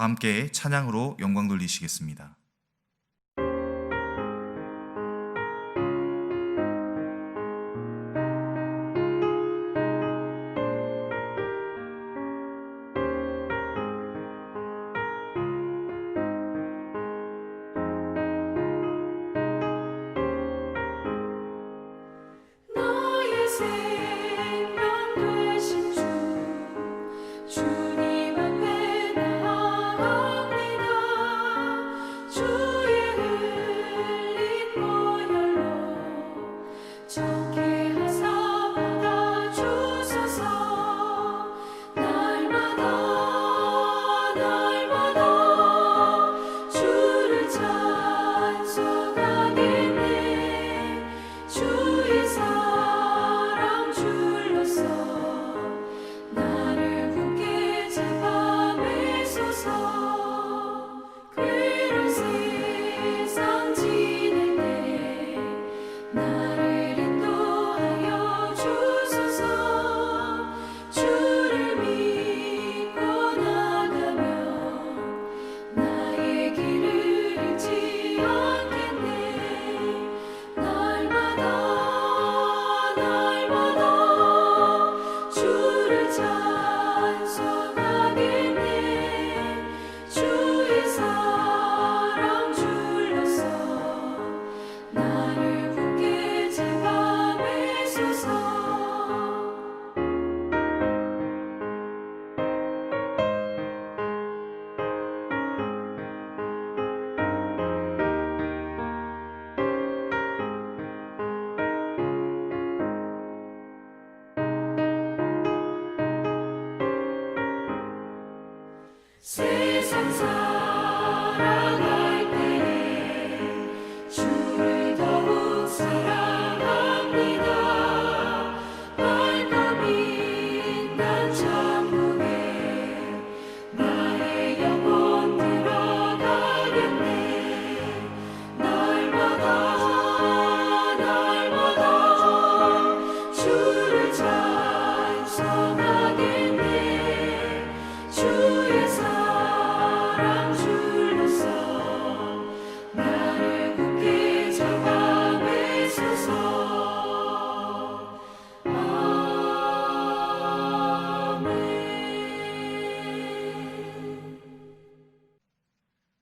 다 함께 찬양으로 영광 돌리시겠습니다. 나의 생명 되신 주님 앞에 나아갑니다. 주의 흘린 보혈로 정케 하사 받아주소서. 날마다 주를 찬송하겠네. 주의 사랑 줄로서 나를 굳게 잡아 매소서. 괴로운 세상 지낼 때 나를 인도하여 주소서. 주를 믿고 나가면 나의 길을 잃지 않겠네. 날마다 주를 찬송하겠네. 주의 사랑 줄로서 나를 굳게 잡아 매소서. 세상 살아갈 때에 주를 더욱 사랑합니다. 밝고 빛난 천국에 나의 영혼 들어가겠네. 날마다 주를 찬송하겠네. 주의 사랑 줄로서 나를 굳게 잡아 매소서. 아멘.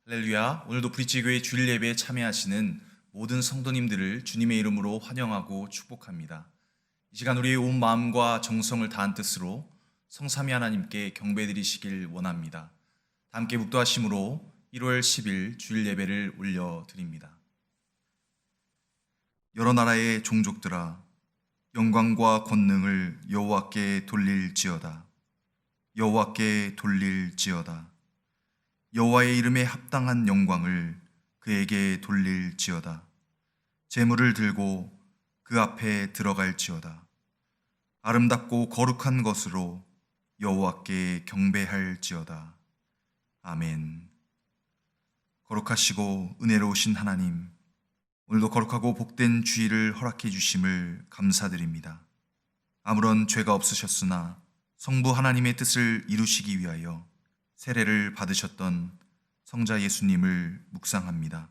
할렐루야. 오늘도 브릿지교회 주일 예배에 참여하시는 모든 성도님들을 주님의 이름으로 환영하고 축복합니다. 이 시간 우리의 온 마음과 정성을 다한 뜻으로 성삼위 하나님께 경배드리시길 원합니다. 다 함께 묵도하심으로 1월 10일 주일 예배를 올려드립니다. 여러 나라의 종족들아, 영광과 권능을 여호와께 돌릴지어다. 여호와께 돌릴지어다. 여호와의 이름에 합당한 영광을 그에게 돌릴지어다. 제물을 들고 그 앞에 들어갈지어다. 아름답고 거룩한 것으로 여호와께 경배할지어다. 아멘. 거룩하시고 은혜로우신 하나님, 오늘도 거룩하고 복된 주일을 허락해 주심을 감사드립니다. 아무런 죄가 없으셨으나 성부 하나님의 뜻을 이루시기 위하여 세례를 받으셨던 성자 예수님을 묵상합니다.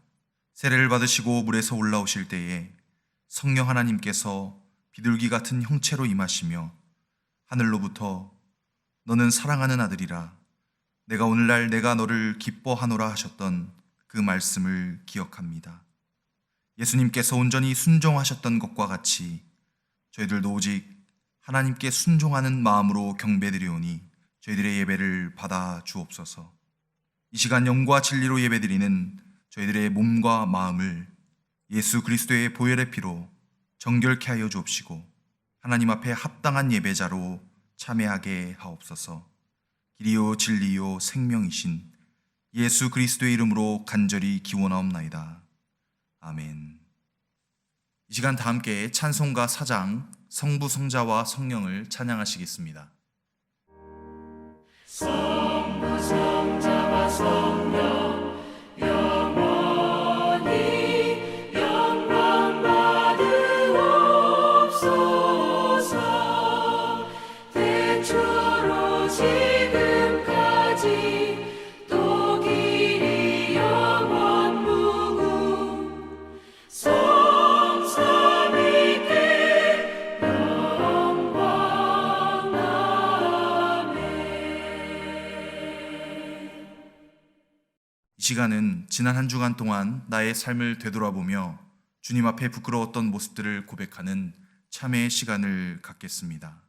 세례를 받으시고 물에서 올라오실 때에 성령 하나님께서 비둘기 같은 형체로 임하시며 하늘로부터 너는 사랑하는 아들이라, 내가 오늘날 내가 너를 기뻐하노라 하셨던 그 말씀을 기억합니다. 예수님께서 온전히 순종하셨던 것과 같이 저희들도 오직 하나님께 순종하는 마음으로 경배드리오니 저희들의 예배를 받아 주옵소서. 이 시간 영과 진리로 예배드리는 저희들의 몸과 마음을 예수 그리스도의 보혈의 피로 정결케 하여 주옵시고 하나님 앞에 합당한 예배자로 참여하게 하옵소서. 길이요 진리요 생명이신 예수 그리스도의 이름으로 간절히 기원하옵나이다. 아멘. 이 시간 다 함께 찬송가 4장 성부 성자와 성령을 찬양하시겠습니다. 성부 성자와 성령 영원히 영광 받으옵소서. 태초로 지금까지 또 시간은 지난 한 주간 동안 나의 삶을 되돌아보며 주님 앞에 부끄러웠던 모습들을 고백하는 참회의 시간을 갖겠습니다.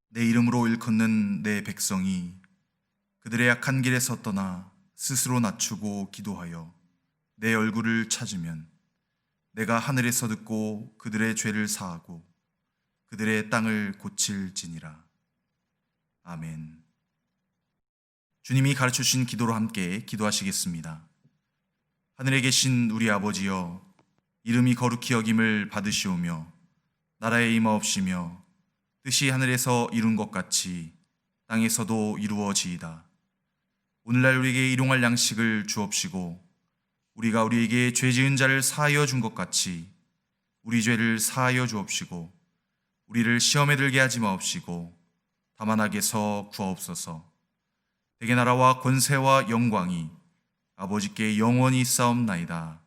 내 이름으로 일컫는 내 백성이 그들의 약한 길에서 떠나 스스로 낮추고 기도하여 내 얼굴을 찾으면 내가 하늘에서 듣고 그들의 죄를 사하고 그들의 땅을 고칠지니라. 아멘. 주님이 가르쳐 주신 기도로 함께 기도하시겠습니다. 하늘에 계신 우리 아버지여, 이름이 거룩히 여김을 받으시오며 나라에 임하옵시며 뜻이 하늘에서 이룬 것 같이 땅에서도 이루어지이다. 오늘날 우리에게 일용할 양식을 주옵시고 우리가 우리에게 죄 지은 자를 사하여 준 것 같이 우리 죄를 사하여 주옵시고 우리를 시험에 들게 하지 마옵시고 다만 악에서 구하옵소서. 대개 나라와 권세와 영광이 아버지께 영원히 있사옵나이다.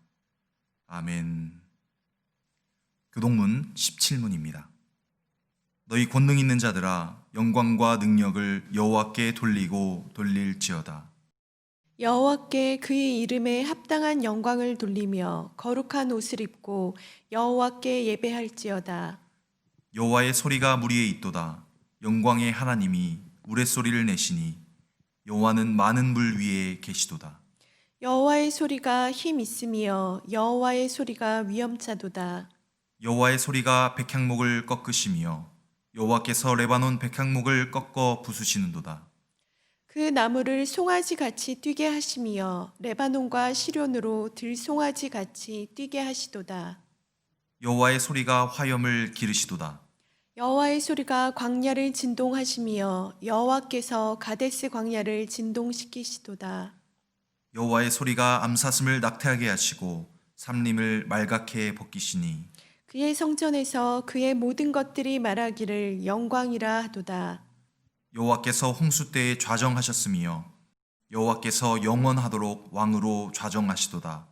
아멘. 교동문 17문입니다. 너희 권능 있는 자들아, 영광과 능력을 여호와께 돌리고 돌릴지어다. 여호와께 그의 이름에 합당한 영광을 돌리며 거룩한 옷을 입고 여호와께 예배할지어다. 여호와의 소리가 물 위에 있도다. 영광의 하나님이 우레소리를 내시니 여호와는 많은 물 위에 계시도다. 여호와의 소리가 힘 있으며 여호와의 소리가 위엄차도다. 여호와의 소리가 백향목을 꺾으시며 여호와께서 레바논 백향목을 꺾어 부수시는도다. 그 나무를 송아지 같이 뛰게 하시며 레바논과 시련으로 들송아지 같이 뛰게 하시도다. 여호와의 소리가 화염을 기르시도다. 여호와의 소리가 광야를 진동하시며 여호와께서 가데스 광야를 진동시키시도다. 여호와의 소리가 암사슴을 낙태하게 하시고 삼림을 말갛게 벗기시니 그의 성전에서 그의 모든 것들이 말하기를 영광이라 하도다. 여호와께서 홍수 때에 좌정하셨으며 여호와께서 영원하도록 왕으로 좌정하시도다.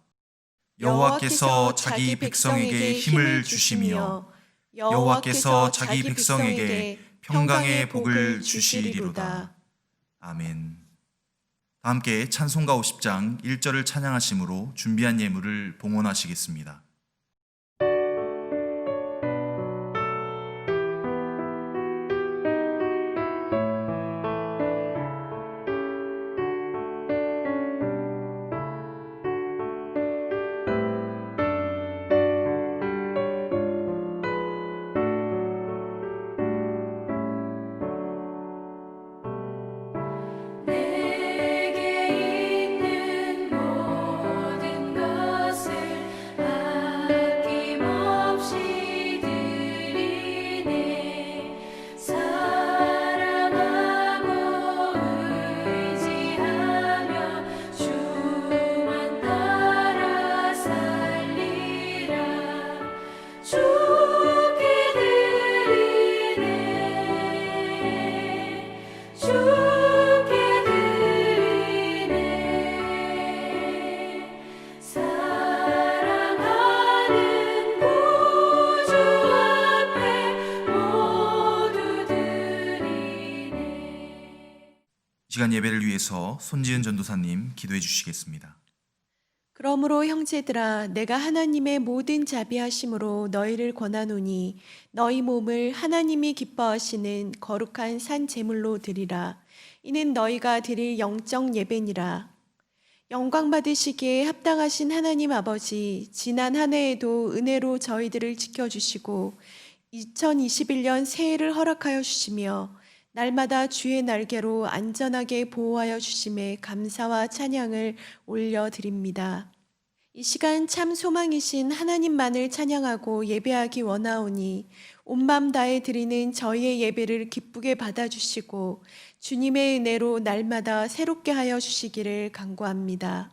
여호와께서 자기 백성에게 힘을 주시며 여호와께서 자기 백성에게 평강의 복을 주시리로다. 아멘. 다 함께 찬송가 50장 1절을 찬양하심으로 준비한 예물을 봉헌하시겠습니다. 내게 있는 모든 것을 아낌없이 드리네. 사랑하고 의지하며 주만 따라 살리라. 주께 드리네. 주께 드리네. 사랑하는 구주 앞에 모두 드리네. 이 시간 예배를 위해서 손지은 전도사님 기도해 주시겠습니다. 그러므로 형제들아 내가 하나님의 모든 자비하심으로 너희를 권하노니 너희 몸을 하나님이 기뻐하시는 거룩한 산 제물로 드리라. 이는 너희가 드릴 영적 예배니라. 영광 받으시기에 합당하신 하나님 아버지, 지난 한 해에도 은혜로 저희들을 지켜주시고 2021년 새해를 허락하여 주시며 날마다 주의 날개로 안전하게 보호하여 주심에 감사와 찬양을 올려드립니다. 이 시간 참 소망이신 하나님만을 찬양하고 예배하기 원하오니 온 맘 다해 드리는 저희의 예배를 기쁘게 받아주시고 주님의 은혜로 날마다 새롭게 하여 주시기를 간구합니다.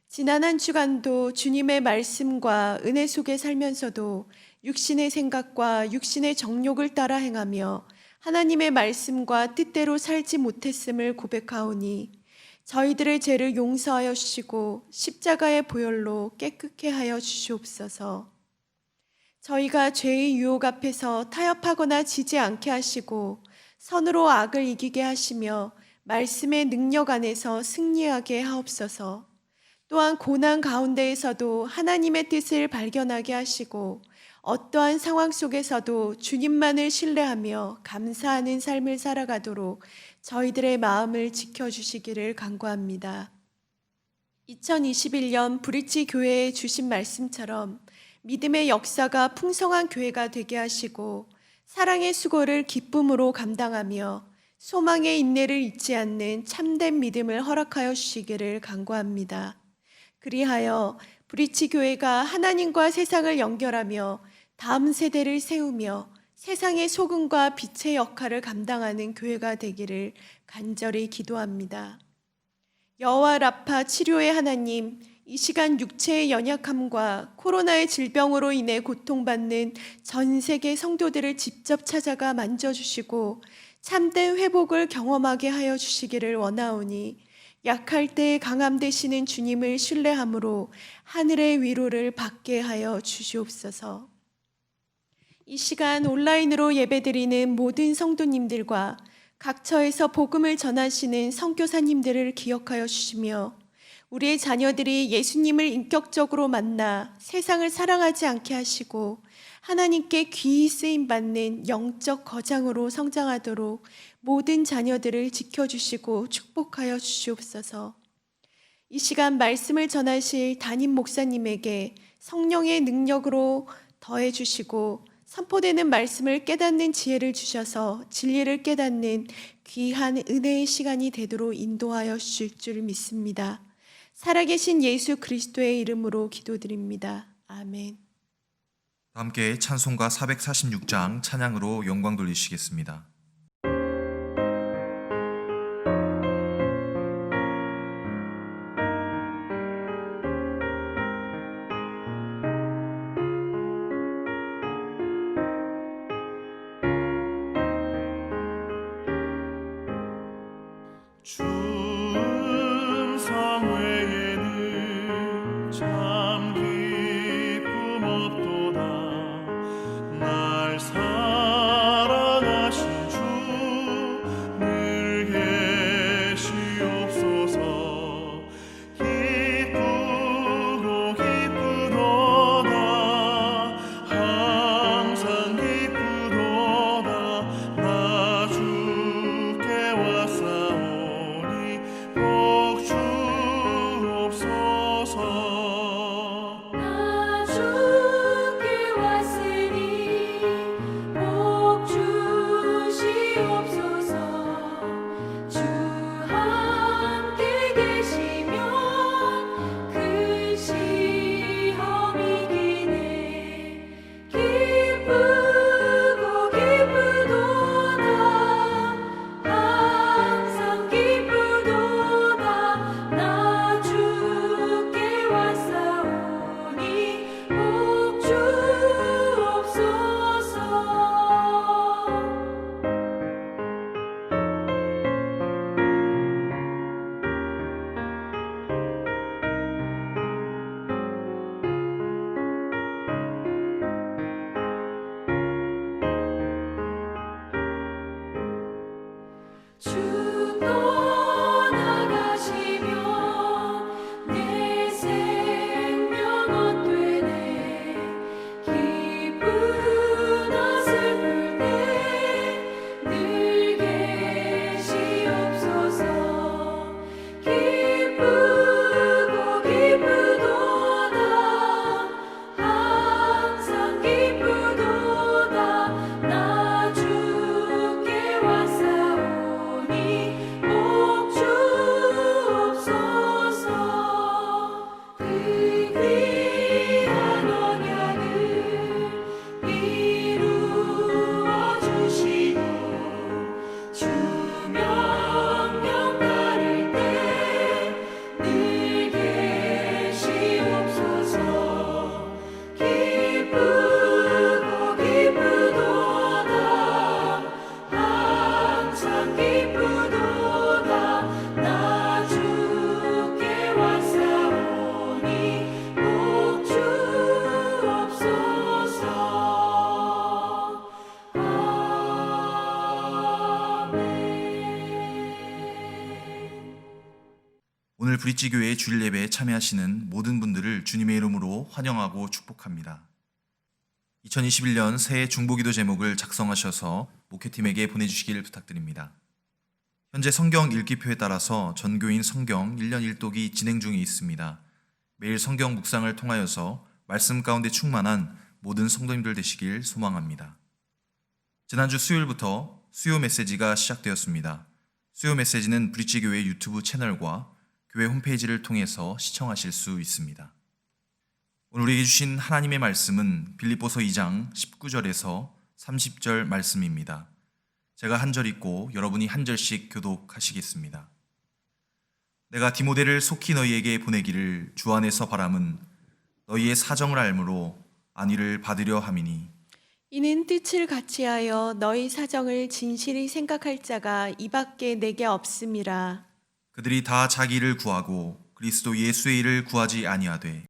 지난 한 주간도 주님의 말씀과 은혜 속에 살면서도 육신의 생각과 육신의 정욕을 따라 행하며 하나님의 말씀과 뜻대로 살지 못했음을 고백하오니 저희들의 죄를 용서하여 주시고 십자가의 보혈로 깨끗게 하여 주시옵소서. 저희가 죄의 유혹 앞에서 타협하거나 지지 않게 하시고 선으로 악을 이기게 하시며 말씀의 능력 안에서 승리하게 하옵소서. 또한 고난 가운데에서도 하나님의 뜻을 발견하게 하시고 어떠한 상황 속에서도 주님만을 신뢰하며 감사하는 삶을 살아가도록 저희들의 마음을 지켜주시기를 간구합니다. 2021년 브릿지 교회에 주신 말씀처럼 믿음의 역사가 풍성한 교회가 되게 하시고 사랑의 수고를 기쁨으로 감당하며 소망의 인내를 잊지 않는 참된 믿음을 허락하여 주시기를 간구합니다. 그리하여 브릿지 교회가 하나님과 세상을 연결하며 다음 세대를 세우며 세상의 소금과 빛의 역할을 감당하는 교회가 되기를 간절히 기도합니다. 여호와 라파 치료의 하나님, 이 시간 육체의 연약함과 코로나의 질병으로 인해 고통받는 전 세계 성도들을 직접 찾아가 만져주시고 참된 회복을 경험하게 하여 주시기를 원하오니 약할 때 강함 되시는 주님을 신뢰함으로 하늘의 위로를 받게 하여 주시옵소서. 이 시간 온라인으로 예배드리는 모든 성도님들과 각처에서 복음을 전하시는 선교사님들을 기억하여 주시며 우리의 자녀들이 예수님을 인격적으로 만나 세상을 사랑하지 않게 하시고 하나님께 귀히 쓰임받는 영적 거장으로 성장하도록 모든 자녀들을 지켜주시고 축복하여 주시옵소서. 이 시간 말씀을 전하실 담임 목사님에게 성령의 능력으로 더해 주시고 선포되는 말씀을 깨닫는 지혜를 주셔서 진리를 깨닫는 귀한 은혜의 시간이 되도록 인도하여 주실 줄 믿습니다. 살아계신 예수 그리스도의 이름으로 기도드립니다. 아멘. 함께 찬송가 446장 찬양으로 영광 돌리시겠습니다. 충성 외에는 참 기쁨 없도다. 날 사랑하신 주 늘 계시옵소서. 기쁘고 기쁘도다. 항상 기쁘도다. 나 주께 왔사오니 오늘 브릿지 교회 주일 예배에 참여하시는 모든 분들을 주님의 이름으로 환영하고 축복합니다. 2021년 새해 중보기도 제목을 작성하셔서 목회팀에게 보내주시길 부탁드립니다. 현재 성경 읽기표에 따라서 전교인 성경 1년 1독이 진행 중에 있습니다. 매일 성경 묵상을 통하여서 말씀 가운데 충만한 모든 성도님들 되시길 소망합니다. 지난주 수요일부터 수요 메시지가 시작되었습니다. 수요 메시지는 브릿지 교회 유튜브 채널과 교회 홈페이지를 통해서 시청하실 수 있습니다. 오늘 우리에게 주신 하나님의 말씀은 빌립보서 2장 19절에서 30절 말씀입니다. 제가 한 절 읽고 여러분이 한 절씩 교독하시겠습니다. 내가 디모데를 속히 너희에게 보내기를 주 안에서 바람은 너희의 사정을 알므로 안위를 받으려 함이니 이는 뜻을 같이하여 너희 사정을 진실히 생각할 자가 이밖에 내게 없음이라. 그들이 다 자기를 구하고 그리스도 예수의 일을 구하지 아니하되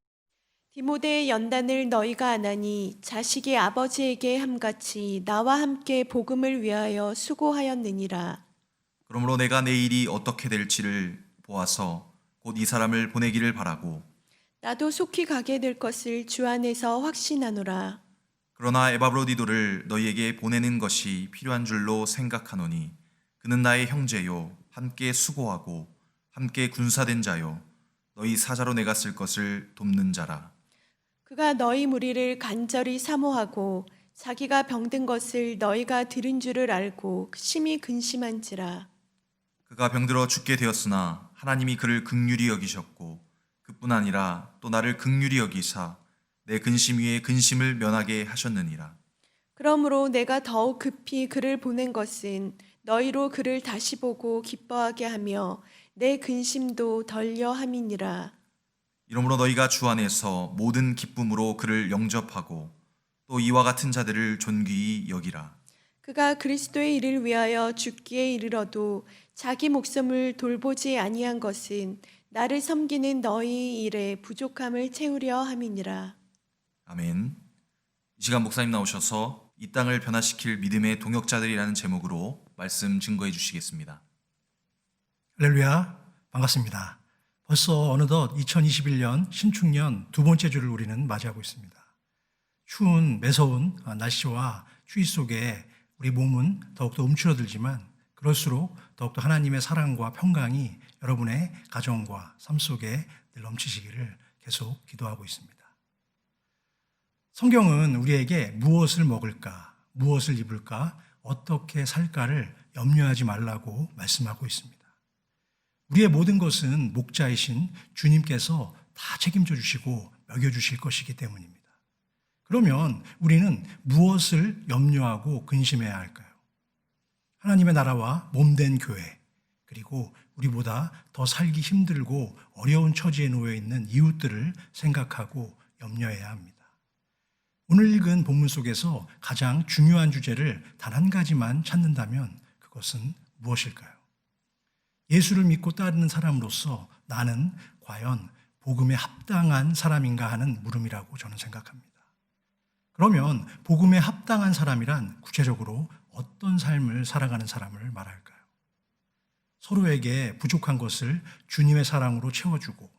디모데의 연단을 너희가 아나니 자식이 아버지에게 함같이 나와 함께 복음을 위하여 수고하였느니라. 그러므로 내가 내 일이 어떻게 될지를 보아서 곧 이 사람을 보내기를 바라고 나도 속히 가게 될 것을 주 안에서 확신하노라. 그러나 에바브로디도를 너희에게 보내는 것이 필요한 줄로 생각하노니 그는 나의 형제요 함께 수고하고 함께 군사된 자요 너희 사자로 내가 쓸 것을 돕는 자라. 그가 너희 무리를 간절히 사모하고 자기가 병든 것을 너희가 들은 줄을 알고 심히 근심한지라. 그가 병들어 죽게 되었으나 하나님이 그를 긍휼히 여기셨고 그뿐 아니라 또 나를 긍휼히 여기사 내 근심 위에 근심을 면하게 하셨느니라. 그러므로 내가 더욱 급히 그를 보낸 것은 너희로 그를 다시 보고 기뻐하게 하며 내 근심도 덜려 함이니라. 이러므로 너희가 주 안에서 모든 기쁨으로 그를 영접하고 또 이와 같은 자들을 존귀히 여기라. 그가 그리스도의 일을 위하여 죽기에 이르러도 자기 목숨을 돌보지 아니한 것은 나를 섬기는 너희 일에 부족함을 채우려 함이니라. 아멘. 이 시간 목사님 나오셔서 이 땅을 변화시킬 믿음의 동역자들이라는 제목으로 말씀 증거해 주시겠습니다. 할렐루야, 반갑습니다. 벌써 어느덧 2021년 신축년 두 번째 주를 우리는 맞이하고 있습니다. 추운 매서운 날씨와 추위 속에 우리 몸은 더욱더 움츠러들지만 그럴수록 더욱더 하나님의 사랑과 평강이 여러분의 가정과 삶 속에 늘 넘치시기를 계속 기도하고 있습니다. 성경은 우리에게 무엇을 먹을까, 무엇을 입을까, 어떻게 살까를 염려하지 말라고 말씀하고 있습니다. 우리의 모든 것은 목자이신 주님께서 다 책임져 주시고 먹여주실 것이기 때문입니다. 그러면 우리는 무엇을 염려하고 근심해야 할까요? 하나님의 나라와 몸된 교회, 그리고 우리보다 더 살기 힘들고 어려운 처지에 놓여 있는 이웃들을 생각하고 염려해야 합니다. 오늘 읽은 본문 속에서 가장 중요한 주제를 단 한 가지만 찾는다면 그것은 무엇일까요? 예수를 믿고 따르는 사람으로서 나는 과연 복음에 합당한 사람인가 하는 물음이라고 저는 생각합니다. 그러면 복음에 합당한 사람이란 구체적으로 어떤 삶을 살아가는 사람을 말할까요? 서로에게 부족한 것을 주님의 사랑으로 채워주고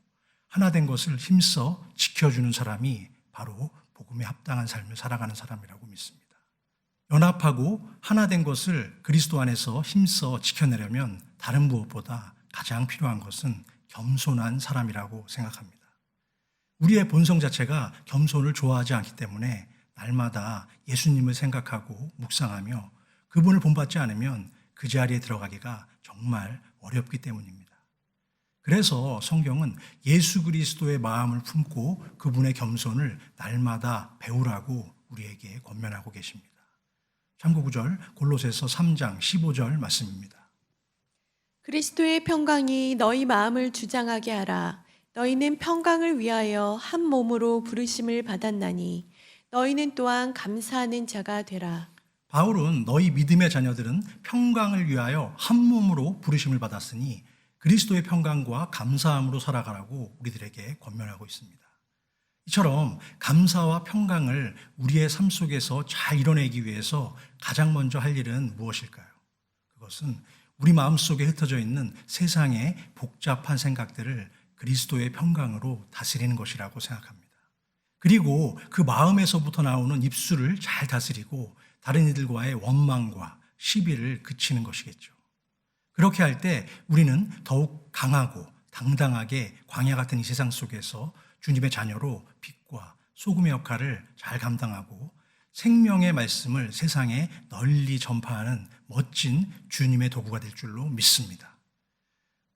하나 된 것을 힘써 지켜주는 사람이 바로 복음에 합당한 삶을 살아가는 사람이라고 믿습니다. 연합하고 하나 된 것을 그리스도 안에서 힘써 지켜내려면 다른 무엇보다 가장 필요한 것은 겸손한 사람이라고 생각합니다. 우리의 본성 자체가 겸손을 좋아하지 않기 때문에 날마다 예수님을 생각하고 묵상하며 그분을 본받지 않으면 그 자리에 들어가기가 정말 어렵기 때문입니다. 그래서 성경은 예수 그리스도의 마음을 품고 그분의 겸손을 날마다 배우라고 우리에게 권면하고 계십니다. 참고 구절 골로새서 3장 15절 말씀입니다. 그리스도의 평강이 너희 마음을 주장하게 하라. 너희는 평강을 위하여 한 몸으로 부르심을 받았나니 너희는 또한 감사하는 자가 되라. 바울은 너희 믿음의 자녀들은 평강을 위하여 한 몸으로 부르심을 받았으니 그리스도의 평강과 감사함으로 살아가라고 우리들에게 권면하고 있습니다. 이처럼 감사와 평강을 우리의 삶 속에서 잘 이뤄내기 위해서 가장 먼저 할 일은 무엇일까요? 그것은 우리 마음속에 흩어져 있는 세상의 복잡한 생각들을 그리스도의 평강으로 다스리는 것이라고 생각합니다. 그리고 그 마음에서부터 나오는 입술을 잘 다스리고 다른 이들과의 원망과 시비를 그치는 것이겠죠. 그렇게 할 때 우리는 더욱 강하고 당당하게 광야 같은 이 세상 속에서 주님의 자녀로 빛과 소금의 역할을 잘 감당하고 생명의 말씀을 세상에 널리 전파하는 멋진 주님의 도구가 될 줄로 믿습니다.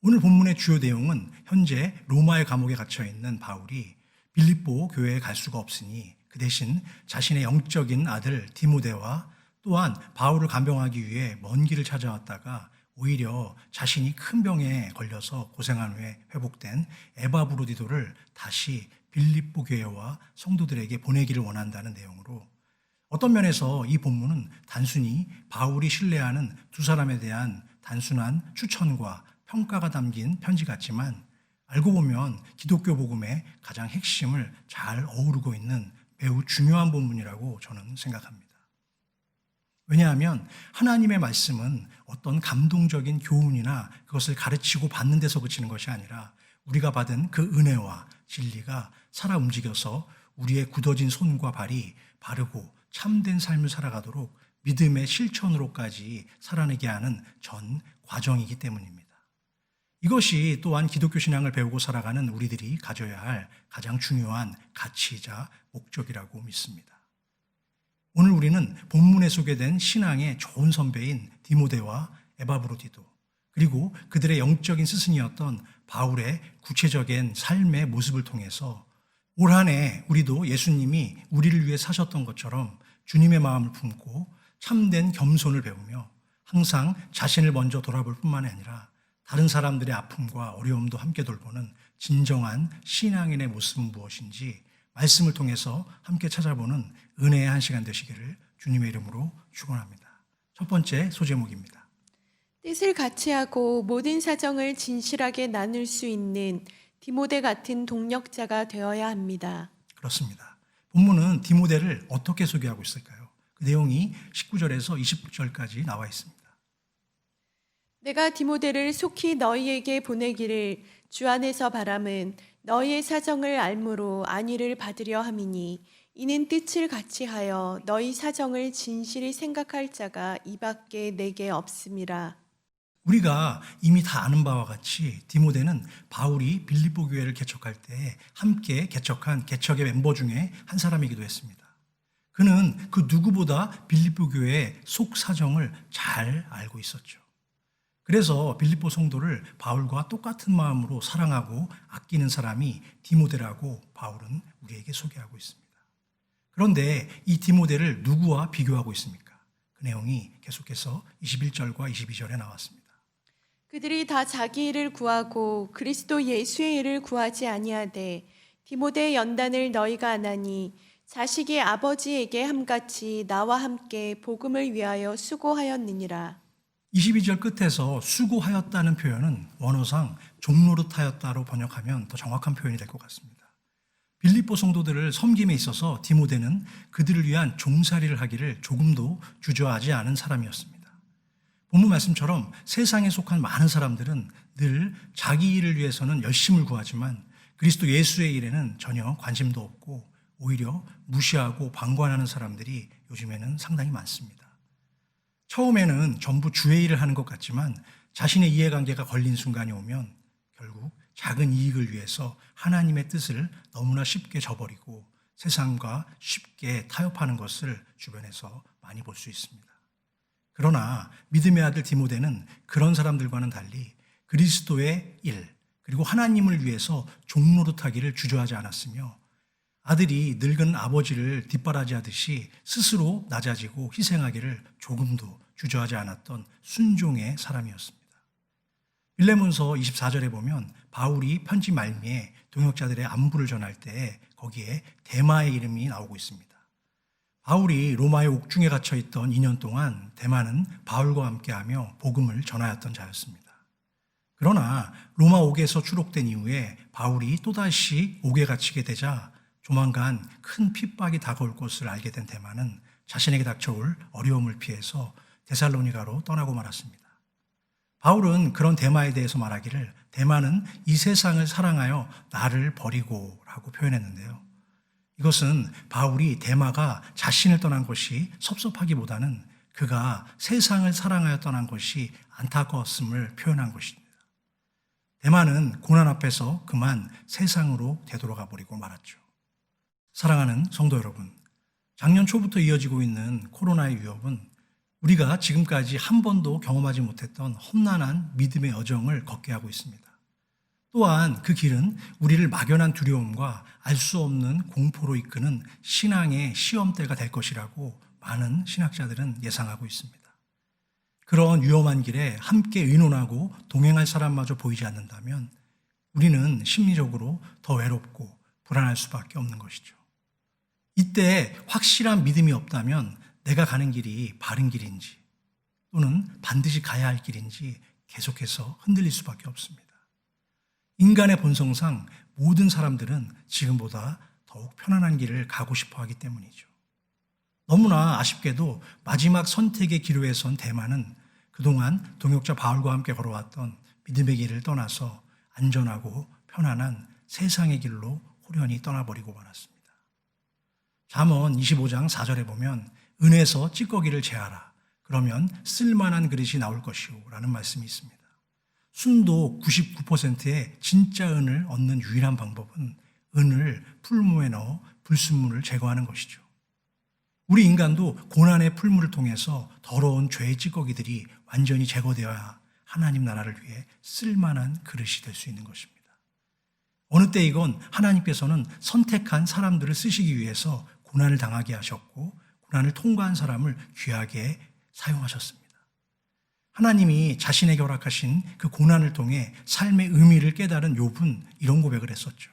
오늘 본문의 주요 내용은 현재 로마의 감옥에 갇혀 있는 바울이 빌립보 교회에 갈 수가 없으니 그 대신 자신의 영적인 아들 디모데와 또한 바울을 간병하기 위해 먼 길을 찾아왔다가 오히려 자신이 큰 병에 걸려서 고생한 후에 회복된 에바브로디도를 다시 빌립보 교회와 성도들에게 보내기를 원한다는 내용으로, 어떤 면에서 이 본문은 단순히 바울이 신뢰하는 두 사람에 대한 단순한 추천과 평가가 담긴 편지 같지만 알고 보면 기독교 복음의 가장 핵심을 잘 어우르고 있는 매우 중요한 본문이라고 저는 생각합니다. 왜냐하면 하나님의 말씀은 어떤 감동적인 교훈이나 그것을 가르치고 받는 데서 그치는 것이 아니라 우리가 받은 그 은혜와 진리가 살아 움직여서 우리의 굳어진 손과 발이 바르고 참된 삶을 살아가도록 믿음의 실천으로까지 살아내게 하는 전 과정이기 때문입니다. 이것이 또한 기독교 신앙을 배우고 살아가는 우리들이 가져야 할 가장 중요한 가치이자 목적이라고 믿습니다. 오늘 우리는 본문에 소개된 신앙의 좋은 선배인 디모데와 에바브로디도, 그리고 그들의 영적인 스승이었던 바울의 구체적인 삶의 모습을 통해서 올 한 해 우리도 예수님이 우리를 위해 사셨던 것처럼 주님의 마음을 품고 참된 겸손을 배우며 항상 자신을 먼저 돌아볼 뿐만 아니라 다른 사람들의 아픔과 어려움도 함께 돌보는 진정한 신앙인의 모습은 무엇인지 말씀을 통해서 함께 찾아보는 은혜의 한 시간 되시기를 주님의 이름으로 축원합니다. 첫 번째 소제목입니다. 뜻을 같이 하고 모든 사정을 진실하게 나눌 수 있는 디모데 같은 동력자가 되어야 합니다. 그렇습니다. 본문은 디모데를 어떻게 소개하고 있을까요? 그 내용이 19절에서 20절까지 나와 있습니다. 내가 디모데를 속히 너희에게 보내기를 주 안에서 바람은 너희의 사정을 알므로 안위를 받으려 함이니 이는 뜻을 같이 하여 너희 사정을 진실히 생각할 자가 이밖에 내게 없음이라. 우리가 이미 다 아는 바와 같이 디모데는 바울이 빌립보 교회를 개척할 때 함께 개척한 개척의 멤버 중에 한 사람이기도 했습니다. 그는 그 누구보다 빌립보 교회의 속 사정을 잘 알고 있었죠. 그래서 빌립보 성도를 바울과 똑같은 마음으로 사랑하고 아끼는 사람이 디모데라고 바울은 우리에게 소개하고 있습니다. 그런데 이 디모데를 누구와 비교하고 있습니까? 그 내용이 계속해서 21절과 22절에 나왔습니다. 그들이 다 자기 일을 구하고 그리스도 예수의 일을 구하지 아니하되 디모데의 연단을 너희가 아나니 자식이 아버지에게 함같이 나와 함께 복음을 위하여 수고하였느니라. 22절 끝에서 수고하였다는 표현은 원어상 종노릇하였다로 번역하면 더 정확한 표현이 될 것 같습니다. 빌립보 성도들을 섬김에 있어서 디모데는 그들을 위한 종살이를 하기를 조금도 주저하지 않은 사람이었습니다. 본문 말씀처럼 세상에 속한 많은 사람들은 늘 자기 일을 위해서는 열심을 구하지만 그리스도 예수의 일에는 전혀 관심도 없고 오히려 무시하고 방관하는 사람들이 요즘에는 상당히 많습니다. 처음에는 전부 주의 일을 하는 것 같지만 자신의 이해관계가 걸린 순간이 오면 결국 작은 이익을 위해서 하나님의 뜻을 너무나 쉽게 저버리고 세상과 쉽게 타협하는 것을 주변에서 많이 볼 수 있습니다. 그러나 믿음의 아들 디모데는 그런 사람들과는 달리 그리스도의 일, 그리고 하나님을 위해서 종노릇하기를 주저하지 않았으며 아들이 늙은 아버지를 뒷바라지하듯이 스스로 낮아지고 희생하기를 조금도 주저하지 않았던 순종의 사람이었습니다. 빌레몬서 24절에 보면 바울이 편지 말미에 동역자들의 안부를 전할 때 거기에 데마의 이름이 나오고 있습니다. 바울이 로마의 옥중에 갇혀 있던 2년 동안 데마는 바울과 함께하며 복음을 전하였던 자였습니다. 그러나 로마 옥에서 추록된 이후에 바울이 또다시 옥에 갇히게 되자 조만간 큰 핍박이 다가올 것을 알게 된 데마는 자신에게 닥쳐올 어려움을 피해서 데살로니가로 떠나고 말았습니다. 바울은 그런 데마에 대해서 말하기를 데마는 이 세상을 사랑하여 나를 버리고 라고 표현했는데요. 이것은 바울이 데마가 자신을 떠난 것이 섭섭하기보다는 그가 세상을 사랑하여 떠난 것이 안타까웠음을 표현한 것입니다. 데마는 고난 앞에서 그만 세상으로 되돌아가 버리고 말았죠. 사랑하는 성도 여러분, 작년 초부터 이어지고 있는 코로나의 위협은 우리가 지금까지 한 번도 경험하지 못했던 험난한 믿음의 여정을 걷게 하고 있습니다. 또한 그 길은 우리를 막연한 두려움과 알 수 없는 공포로 이끄는 신앙의 시험대가 될 것이라고 많은 신학자들은 예상하고 있습니다. 그런 위험한 길에 함께 의논하고 동행할 사람마저 보이지 않는다면 우리는 심리적으로 더 외롭고 불안할 수밖에 없는 것이죠. 이때 확실한 믿음이 없다면 내가 가는 길이 바른 길인지 또는 반드시 가야 할 길인지 계속해서 흔들릴 수밖에 없습니다. 인간의 본성상 모든 사람들은 지금보다 더욱 편안한 길을 가고 싶어 하기 때문이죠. 너무나 아쉽게도 마지막 선택의 기로에 선 데마는 그동안 동역자 바울과 함께 걸어왔던 믿음의 길을 떠나서 안전하고 편안한 세상의 길로 호련히 떠나버리고 말았습니다. 잠언 25장 4절에 보면 은에서 찌꺼기를 제하라. 그러면 쓸만한 그릇이 나올 것이오 라는 말씀이 있습니다. 순도 99%의 진짜 은을 얻는 유일한 방법은 은을 풀무에 넣어 불순물을 제거하는 것이죠. 우리 인간도 고난의 풀무를 통해서 더러운 죄의 찌꺼기들이 완전히 제거되어야 하나님 나라를 위해 쓸만한 그릇이 될 수 있는 것입니다. 어느 때이건 하나님께서는 선택한 사람들을 쓰시기 위해서 고난을 당하게 하셨고 고난을 통과한 사람을 귀하게 사용하셨습니다. 하나님이 자신에게 허락하신 그 고난을 통해 삶의 의미를 깨달은 욥은 이런 고백을 했었죠.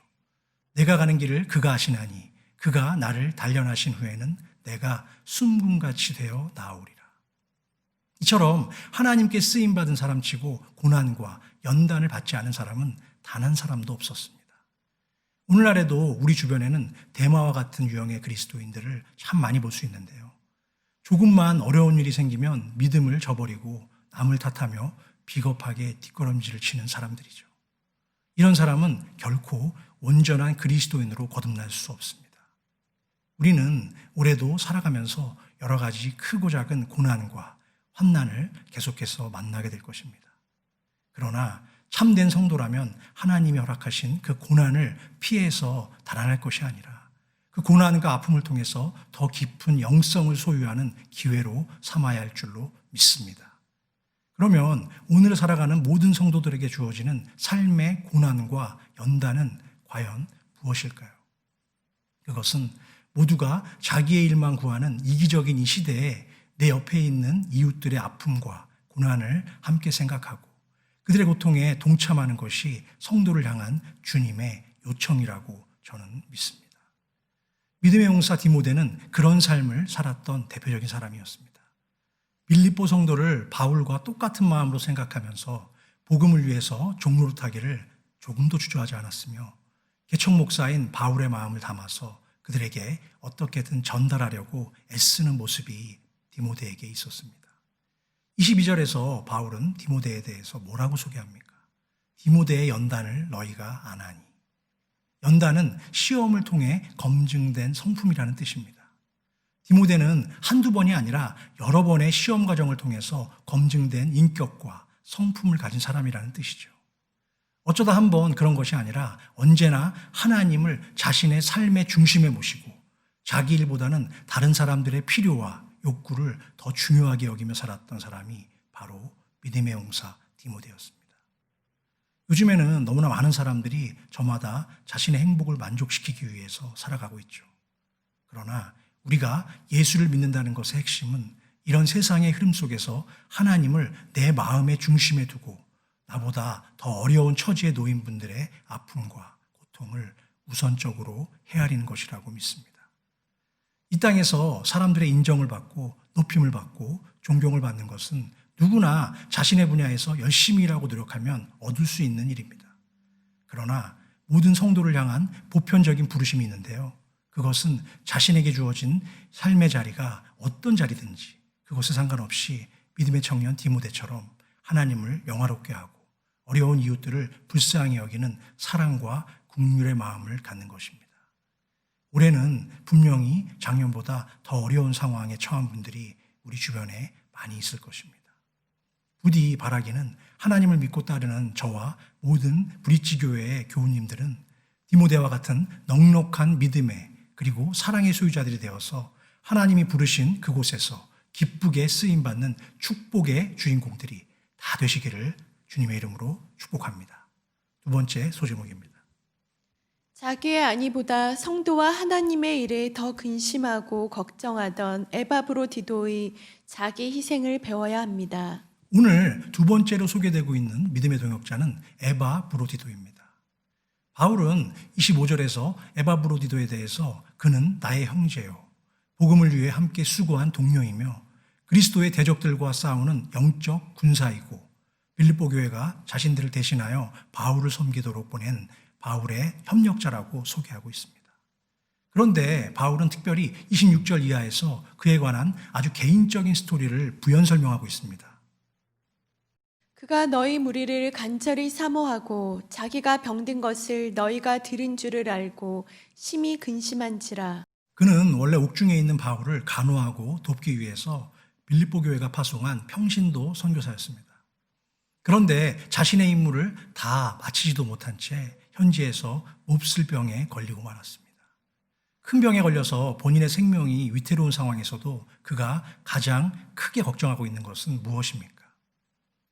내가 가는 길을 그가 아시나니 그가 나를 단련하신 후에는 내가 순금같이 되어 나아오리라. 이처럼 하나님께 쓰임받은 사람치고 고난과 연단을 받지 않은 사람은 단 한 사람도 없었습니다. 오늘날에도 우리 주변에는 데마와 같은 유형의 그리스도인들을 참 많이 볼 수 있는데요. 조금만 어려운 일이 생기면 믿음을 저버리고 남을 탓하며 비겁하게 뒷걸음질을 치는 사람들이죠. 이런 사람은 결코 온전한 그리스도인으로 거듭날 수 없습니다. 우리는 올해도 살아가면서 여러 가지 크고 작은 고난과 환난을 계속해서 만나게 될 것입니다. 그러나 참된 성도라면 하나님이 허락하신 그 고난을 피해서 달아날 것이 아니라 그 고난과 아픔을 통해서 더 깊은 영성을 소유하는 기회로 삼아야 할 줄로 믿습니다. 그러면 오늘 살아가는 모든 성도들에게 주어지는 삶의 고난과 연단은 과연 무엇일까요? 그것은 모두가 자기의 일만 구하는 이기적인 이 시대에 내 옆에 있는 이웃들의 아픔과 고난을 함께 생각하고 그들의 고통에 동참하는 것이 성도를 향한 주님의 요청이라고 저는 믿습니다. 믿음의 용사 디모데는 그런 삶을 살았던 대표적인 사람이었습니다. 빌립보 성도를 바울과 똑같은 마음으로 생각하면서 복음을 위해서 종노릇하기를 조금도 주저하지 않았으며 개척 목사인 바울의 마음을 담아서 그들에게 어떻게든 전달하려고 애쓰는 모습이 디모데에게 있었습니다. 22절에서 바울은 디모데에 대해서 뭐라고 소개합니까? 디모데의 연단을 너희가 아나니. 연단은 시험을 통해 검증된 성품이라는 뜻입니다. 디모데는 한두 번이 아니라 여러 번의 시험 과정을 통해서 검증된 인격과 성품을 가진 사람이라는 뜻이죠. 어쩌다 한 번 그런 것이 아니라 언제나 하나님을 자신의 삶의 중심에 모시고 자기 일보다는 다른 사람들의 필요와 욕구를 더 중요하게 여기며 살았던 사람이 바로 믿음의 용사 디모데였습니다. 요즘에는 너무나 많은 사람들이 저마다 자신의 행복을 만족시키기 위해서 살아가고 있죠. 그러나 우리가 예수를 믿는다는 것의 핵심은 이런 세상의 흐름 속에서 하나님을 내 마음의 중심에 두고 나보다 더 어려운 처지에 놓인 분들의 아픔과 고통을 우선적으로 헤아리는 것이라고 믿습니다. 이 땅에서 사람들의 인정을 받고 높임을 받고 존경을 받는 것은 누구나 자신의 분야에서 열심히 일하고 노력하면 얻을 수 있는 일입니다. 그러나 모든 성도를 향한 보편적인 부르심이 있는데요. 그것은 자신에게 주어진 삶의 자리가 어떤 자리든지 그것에 상관없이 믿음의 청년 디모데처럼 하나님을 영화롭게 하고 어려운 이웃들을 불쌍히 여기는 사랑과 국률의 마음을 갖는 것입니다. 올해는 분명히 작년보다 더 어려운 상황에 처한 분들이 우리 주변에 많이 있을 것입니다. 부디 바라기는 하나님을 믿고 따르는 저와 모든 브릿지 교회의 교우님들은 디모데와 같은 넉넉한 믿음의 그리고 사랑의 소유자들이 되어서 하나님이 부르신 그곳에서 기쁘게 쓰임받는 축복의 주인공들이 다 되시기를 주님의 이름으로 축복합니다. 두 번째 소제목입니다. 자기의 안위보다 성도와 하나님의 일에 더 근심하고 걱정하던 에바브로디도의 자기 희생을 배워야 합니다. 오늘 두 번째로 소개되고 있는 믿음의 동역자는 에바브로디도입니다. 바울은 25절에서 에바브로디도에 대해서 그는 나의 형제요, 복음을 위해 함께 수고한 동료이며 그리스도의 대적들과 싸우는 영적 군사이고 빌립보 교회가 자신들을 대신하여 바울을 섬기도록 보낸 바울의 협력자라고 소개하고 있습니다. 그런데 바울은 특별히 26절 이하에서 그에 관한 아주 개인적인 스토리를 부연 설명하고 있습니다. 그가 너희 무리를 간절히 사모하고 자기가 병든 것을 너희가 들은 줄을 알고 심히 근심한지라. 그는 원래 옥중에 있는 바울을 간호하고 돕기 위해서 빌립보 교회가 파송한 평신도 선교사였습니다. 그런데 자신의 임무를 다 마치지도 못한 채 현지에서 몹쓸 병에 걸리고 말았습니다. 큰 병에 걸려서 본인의 생명이 위태로운 상황에서도 그가 가장 크게 걱정하고 있는 것은 무엇입니까?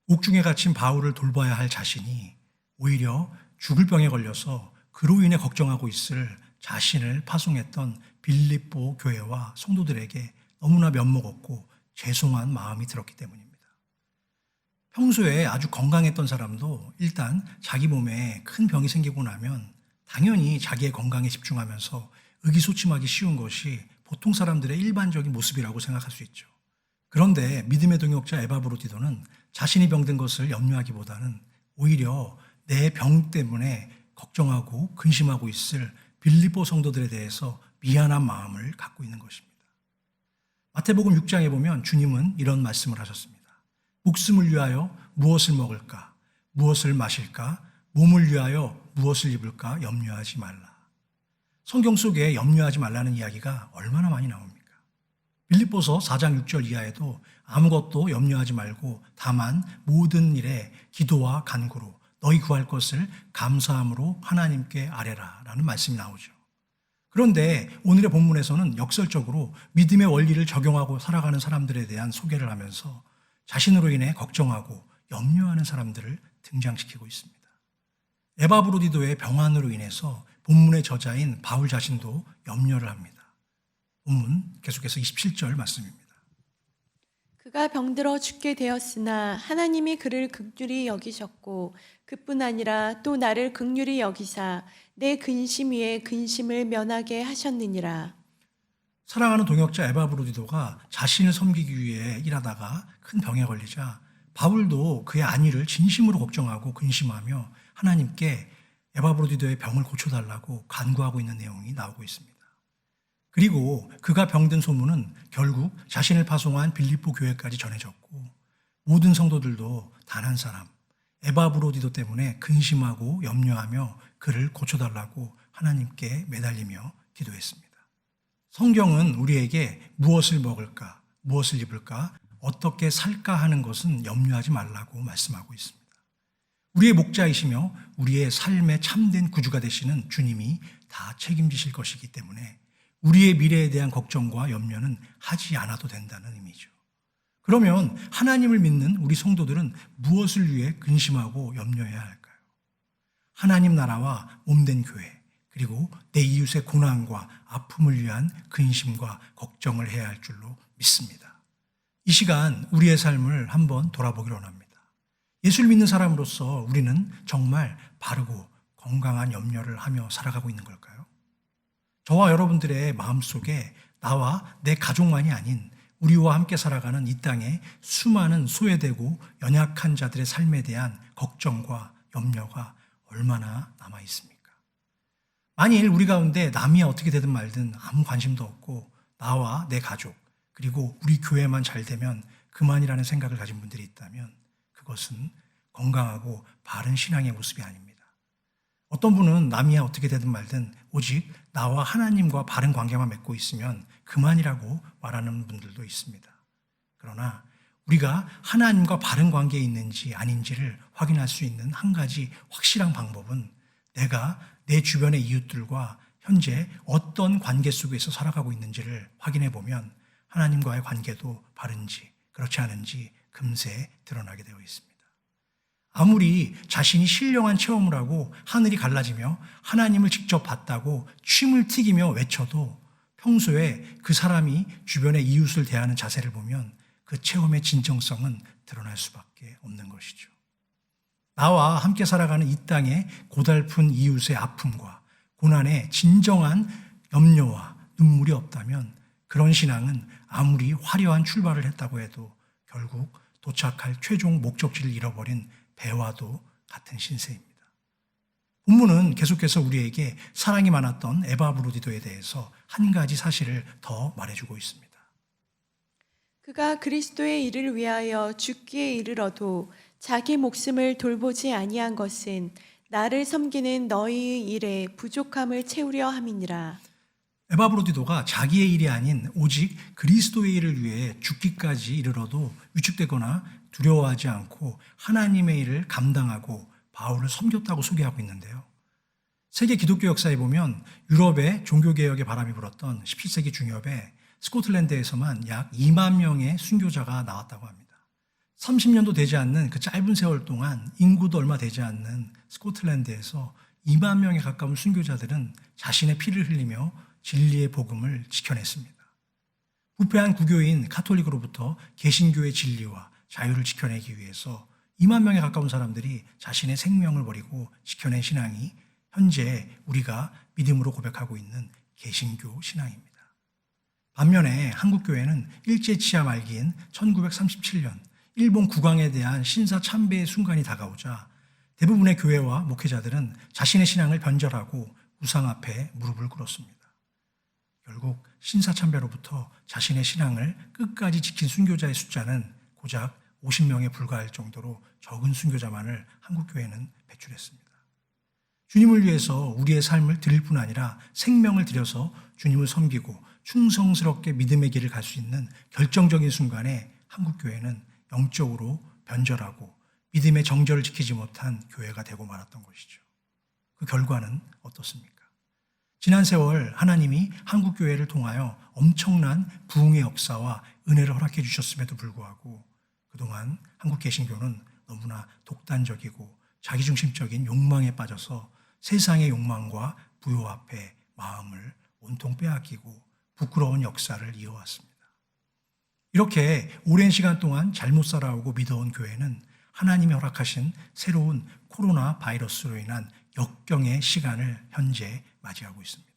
옥중에 갇힌 바울을 돌봐야 할 자신이 오히려 죽을 병에 걸려서 그로 인해 걱정하고 있을 자신을 파송했던 빌립보 교회와 성도들에게 너무나 면목없고 죄송한 마음이 들었기 때문입니다. 평소에 아주 건강했던 사람도 일단 자기 몸에 큰 병이 생기고 나면 당연히 자기의 건강에 집중하면서 의기소침하기 쉬운 것이 보통 사람들의 일반적인 모습이라고 생각할 수 있죠. 그런데 믿음의 동역자 에바브로디도는 자신이 병든 것을 염려하기보다는 오히려 내 병 때문에 걱정하고 근심하고 있을 빌립보 성도들에 대해서 미안한 마음을 갖고 있는 것입니다. 마태복음 6장에 보면 주님은 이런 말씀을 하셨습니다. 목숨을 위하여 무엇을 먹을까, 무엇을 마실까, 몸을 위하여 무엇을 입을까 염려하지 말라. 성경 속에 염려하지 말라는 이야기가 얼마나 많이 나옵니까? 빌립보서 4장 6절 이하에도 아무것도 염려하지 말고 다만 모든 일에 기도와 간구로 너희 구할 것을 감사함으로 하나님께 아뢰라 라는 말씀이 나오죠. 그런데 오늘의 본문에서는 역설적으로 믿음의 원리를 적용하고 살아가는 사람들에 대한 소개를 하면서 자신으로 인해 걱정하고 염려하는 사람들을 등장시키고 있습니다. 에바브로디도의 병환으로 인해서 본문의 저자인 바울 자신도 염려를 합니다. 본문 계속해서 27절 말씀입니다. 그가 병들어 죽게 되었으나 하나님이 그를 긍휼히 여기셨고 그뿐 아니라 또 나를 긍휼히 여기사 내 근심 위에 근심을 면하게 하셨느니라. 사랑하는 동역자 에바브로디도가 자신을 섬기기 위해 일하다가 큰 병에 걸리자 바울도 그의 안위를 진심으로 걱정하고 근심하며 하나님께 에바브로디도의 병을 고쳐달라고 간구하고 있는 내용이 나오고 있습니다. 그리고 그가 병든 소문은 결국 자신을 파송한 빌립보 교회까지 전해졌고 모든 성도들도 단 한 사람 에바브로디도 때문에 근심하고 염려하며 그를 고쳐달라고 하나님께 매달리며 기도했습니다. 성경은 우리에게 무엇을 먹을까, 무엇을 입을까, 어떻게 살까 하는 것은 염려하지 말라고 말씀하고 있습니다. 우리의 목자이시며 우리의 삶의 참된 구주가 되시는 주님이 다 책임지실 것이기 때문에 우리의 미래에 대한 걱정과 염려는 하지 않아도 된다는 의미죠. 그러면 하나님을 믿는 우리 성도들은 무엇을 위해 근심하고 염려해야 할까요? 하나님 나라와 몸된 교회, 그리고 내 이웃의 고난과 아픔을 위한 근심과 걱정을 해야 할 줄로 믿습니다. 이 시간 우리의 삶을 한번 돌아보기를 원합니다. 예수를 믿는 사람으로서 우리는 정말 바르고 건강한 염려를 하며 살아가고 있는 걸까요? 저와 여러분들의 마음속에 나와 내 가족만이 아닌 우리와 함께 살아가는 이 땅에 수많은 소외되고 연약한 자들의 삶에 대한 걱정과 염려가 얼마나 남아 있습니까? 만일 우리 가운데 남이 어떻게 되든 말든 아무 관심도 없고 나와 내 가족 그리고 우리 교회만 잘 되면 그만이라는 생각을 가진 분들이 있다면 그것은 건강하고 바른 신앙의 모습이 아닙니다. 어떤 분은 남이야 어떻게 되든 말든 오직 나와 하나님과 바른 관계만 맺고 있으면 그만이라고 말하는 분들도 있습니다. 그러나 우리가 하나님과 바른 관계에 있는지 아닌지를 확인할 수 있는 한 가지 확실한 방법은 내가 내 주변의 이웃들과 현재 어떤 관계 속에서 살아가고 있는지를 확인해 보면 하나님과의 관계도 바른지 그렇지 않은지 금세 드러나게 되어 있습니다. 아무리 자신이 신령한 체험을 하고 하늘이 갈라지며 하나님을 직접 봤다고 침을 튀기며 외쳐도 평소에 그 사람이 주변의 이웃을 대하는 자세를 보면 그 체험의 진정성은 드러날 수밖에 없는 것이죠. 나와 함께 살아가는 이 땅의 고달픈 이웃의 아픔과 고난에 진정한 염려와 눈물이 없다면 그런 신앙은 아무리 화려한 출발을 했다고 해도 결국 도착할 최종 목적지를 잃어버린 배와도 같은 신세입니다. 본문은 계속해서 우리에게 사랑이 많았던 에바브로디도에 대해서 한 가지 사실을 더 말해주고 있습니다. 그가 그리스도의 일을 위하여 죽기에 이르러도 자기 목숨을 돌보지 아니한 것은 나를 섬기는 너희의 일에 부족함을 채우려 함이니라. 에바브로디도가 자기의 일이 아닌 오직 그리스도의 일을 위해 죽기까지 이르러도 위축되거나 두려워하지 않고 하나님의 일을 감당하고 바울을 섬겼다고 소개하고 있는데요. 세계 기독교 역사에 보면 유럽의 종교개혁의 바람이 불었던 17세기 중엽에 스코틀랜드에서만 약 2만 명의 순교자가 나왔다고 합니다. 30년도 되지 않는 그 짧은 세월 동안 인구도 얼마 되지 않는 스코틀랜드에서 2만 명에 가까운 순교자들은 자신의 피를 흘리며 진리의 복음을 지켜냈습니다. 부패한 구교인 카톨릭으로부터 개신교의 진리와 자유를 지켜내기 위해서 2만 명에 가까운 사람들이 자신의 생명을 버리고 지켜낸 신앙이 현재 우리가 믿음으로 고백하고 있는 개신교 신앙입니다. 반면에 한국교회는 일제치하 말기인 1937년 일본 국왕에 대한 신사 참배의 순간이 다가오자 대부분의 교회와 목회자들은 자신의 신앙을 변절하고 우상 앞에 무릎을 꿇었습니다. 결국 신사 참배로부터 자신의 신앙을 끝까지 지킨 순교자의 숫자는 고작 50명에 불과할 정도로 적은 순교자만을 한국교회는 배출했습니다. 주님을 위해서 우리의 삶을 드릴 뿐 아니라 생명을 들여서 주님을 섬기고 충성스럽게 믿음의 길을 갈 수 있는 결정적인 순간에 한국교회는 영적으로 변절하고 믿음의 정절을 지키지 못한 교회가 되고 말았던 것이죠. 그 결과는 어떻습니까? 지난 세월 하나님이 한국교회를 통하여 엄청난 부흥의 역사와 은혜를 허락해 주셨음에도 불구하고 그동안 한국개신교는 너무나 독단적이고 자기중심적인 욕망에 빠져서 세상의 욕망과 부요 앞에 마음을 온통 빼앗기고 부끄러운 역사를 이어왔습니다. 이렇게 오랜 시간 동안 잘못 살아오고 믿어온 교회는 하나님이 허락하신 새로운 코로나 바이러스로 인한 역경의 시간을 현재 맞이하고 있습니다.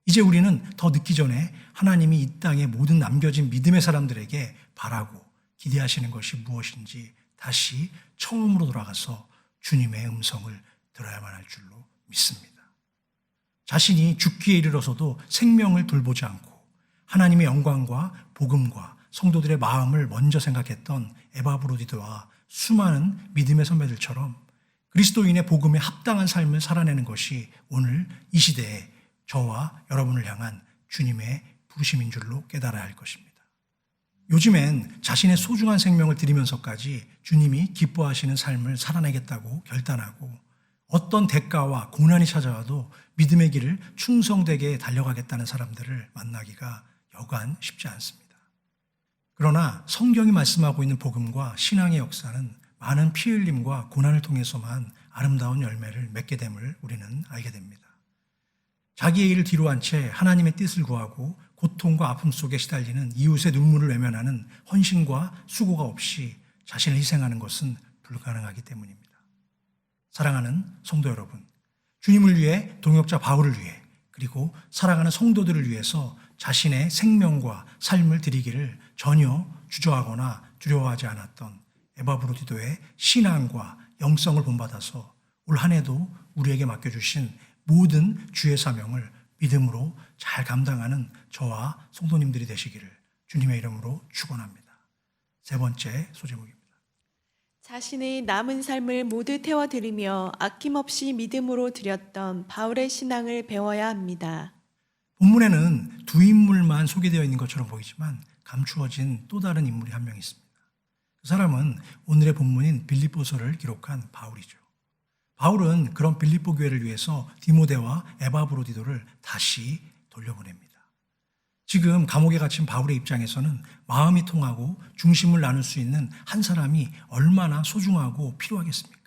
이제 우리는 더 늦기 전에 하나님이 이 땅에 모든 남겨진 믿음의 사람들에게 바라고 기대하시는 것이 무엇인지 다시 처음으로 돌아가서 주님의 음성을 들어야만 할 줄로 믿습니다. 자신이 죽기에 이르러서도 생명을 돌보지 않고 하나님의 영광과 복음과 성도들의 마음을 먼저 생각했던 에바브로디도와 수많은 믿음의 선배들처럼 그리스도인의 복음에 합당한 삶을 살아내는 것이 오늘 이 시대에 저와 여러분을 향한 주님의 부르심인 줄로 깨달아야 할 것입니다. 요즘엔 자신의 소중한 생명을 드리면서까지 주님이 기뻐하시는 삶을 살아내겠다고 결단하고 어떤 대가와 고난이 찾아와도 믿음의 길을 충성되게 달려가겠다는 사람들을 만나기가 여간 쉽지 않습니다. 그러나 성경이 말씀하고 있는 복음과 신앙의 역사는 많은 피 흘림과 고난을 통해서만 아름다운 열매를 맺게 됨을 우리는 알게 됩니다. 자기의 일을 뒤로 한 채 하나님의 뜻을 구하고 고통과 아픔 속에 시달리는 이웃의 눈물을 외면하는 헌신과 수고가 없이 자신을 희생하는 것은 불가능하기 때문입니다. 사랑하는 성도 여러분, 주님을 위해 동역자 바울을 위해 그리고 살아가는 성도들을 위해서 자신의 생명과 삶을 드리기를 전혀 주저하거나 두려워하지 않았던 에바브로디도의 신앙과 영성을 본받아서 올 한 해도 우리에게 맡겨주신 모든 주의 사명을 믿음으로 잘 감당하는 저와 성도님들이 되시기를 주님의 이름으로 축원합니다. 세 번째 소제목입니다. 자신의 남은 삶을 모두 태워드리며 아낌없이 믿음으로 드렸던 바울의 신앙을 배워야 합니다. 본문에는 두 인물만 소개되어 있는 것처럼 보이지만 감추어진 또 다른 인물이 한 명 있습니다. 그 사람은 오늘의 본문인 빌립보서를 기록한 바울이죠. 바울은 그런 빌립보 교회를 위해서 디모데와 에바브로디도를 다시 돌려보냅니다. 지금 감옥에 갇힌 바울의 입장에서는 마음이 통하고 중심을 나눌 수 있는 한 사람이 얼마나 소중하고 필요하겠습니까?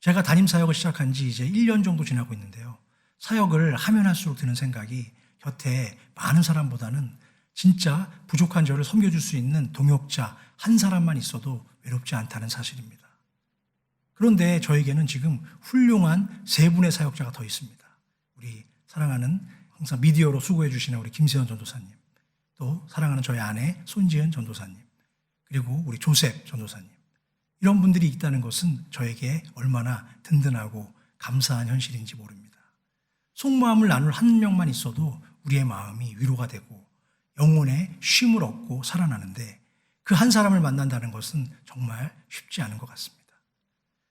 제가 담임 사역을 시작한 지 이제 1년 정도 지나고 있는데요. 사역을 하면 할수록 드는 생각이 곁에 많은 사람보다는 진짜 부족한 저를 섬겨줄 수 있는 동역자 한 사람만 있어도 외롭지 않다는 사실입니다. 그런데 저에게는 지금 훌륭한 세 분의 사역자가 더 있습니다. 우리 사랑하는 항상 미디어로 수고해 주시는 우리 김세현 전도사님, 또 사랑하는 저희 아내 손지은 전도사님, 그리고 우리 조셉 전도사님. 이런 분들이 있다는 것은 저에게 얼마나 든든하고 감사한 현실인지 모릅니다. 속마음을 나눌 한 명만 있어도 우리의 마음이 위로가 되고 영혼의 쉼을 얻고 살아나는데 그 한 사람을 만난다는 것은 정말 쉽지 않은 것 같습니다.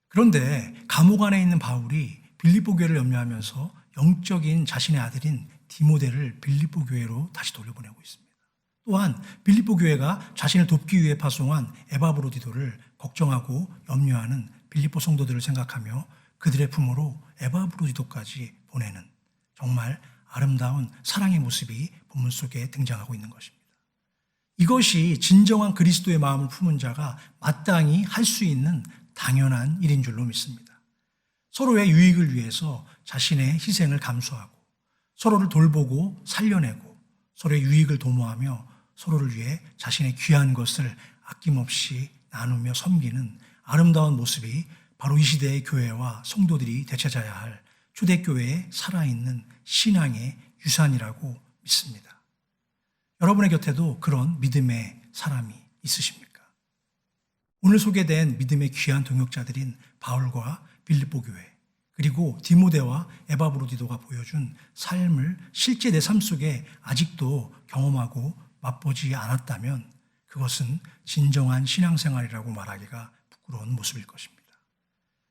그런데 감옥 안에 있는 바울이 빌립보 교회를 염려하면서 영적인 자신의 아들인 디모데를 빌립보 교회로 다시 돌려보내고 있습니다. 또한 빌립보 교회가 자신을 돕기 위해 파송한 에바브로디도를 걱정하고 염려하는 빌립보 성도들을 생각하며 그들의 품으로 에바브로디도까지 보내는 정말 아름다운 사랑의 모습이 본문 속에 등장하고 있는 것입니다. 이것이 진정한 그리스도의 마음을 품은 자가 마땅히 할 수 있는 당연한 일인 줄로 믿습니다. 서로의 유익을 위해서 자신의 희생을 감수하고 서로를 돌보고 살려내고 서로의 유익을 도모하며 서로를 위해 자신의 귀한 것을 아낌없이 나누며 섬기는 아름다운 모습이 바로 이 시대의 교회와 성도들이 되찾아야 할 초대교회의 살아있는 신앙의 유산이라고 믿습니다. 여러분의 곁에도 그런 믿음의 사람이 있으십니까? 오늘 소개된 믿음의 귀한 동역자들인 바울과 빌립보 교회, 그리고 디모데와 에바브로디도가 보여준 삶을 실제 내 삶 속에 아직도 경험하고 맛보지 않았다면 그것은 진정한 신앙생활이라고 말하기가 부끄러운 모습일 것입니다.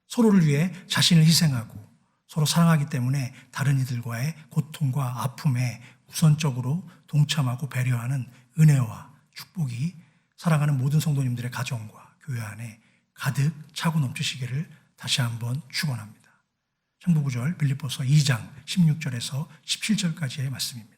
서로를 위해 자신을 희생하고 서로 사랑하기 때문에 다른 이들과의 고통과 아픔에 우선적으로 동참하고 배려하는 은혜와 축복이 사랑하는 모든 성도님들의 가정과 교회 안에 가득 차고 넘치시기를 다시 한번 축원합니다. 청부구절 빌립보서 2장 16절에서 17절까지의 말씀입니다.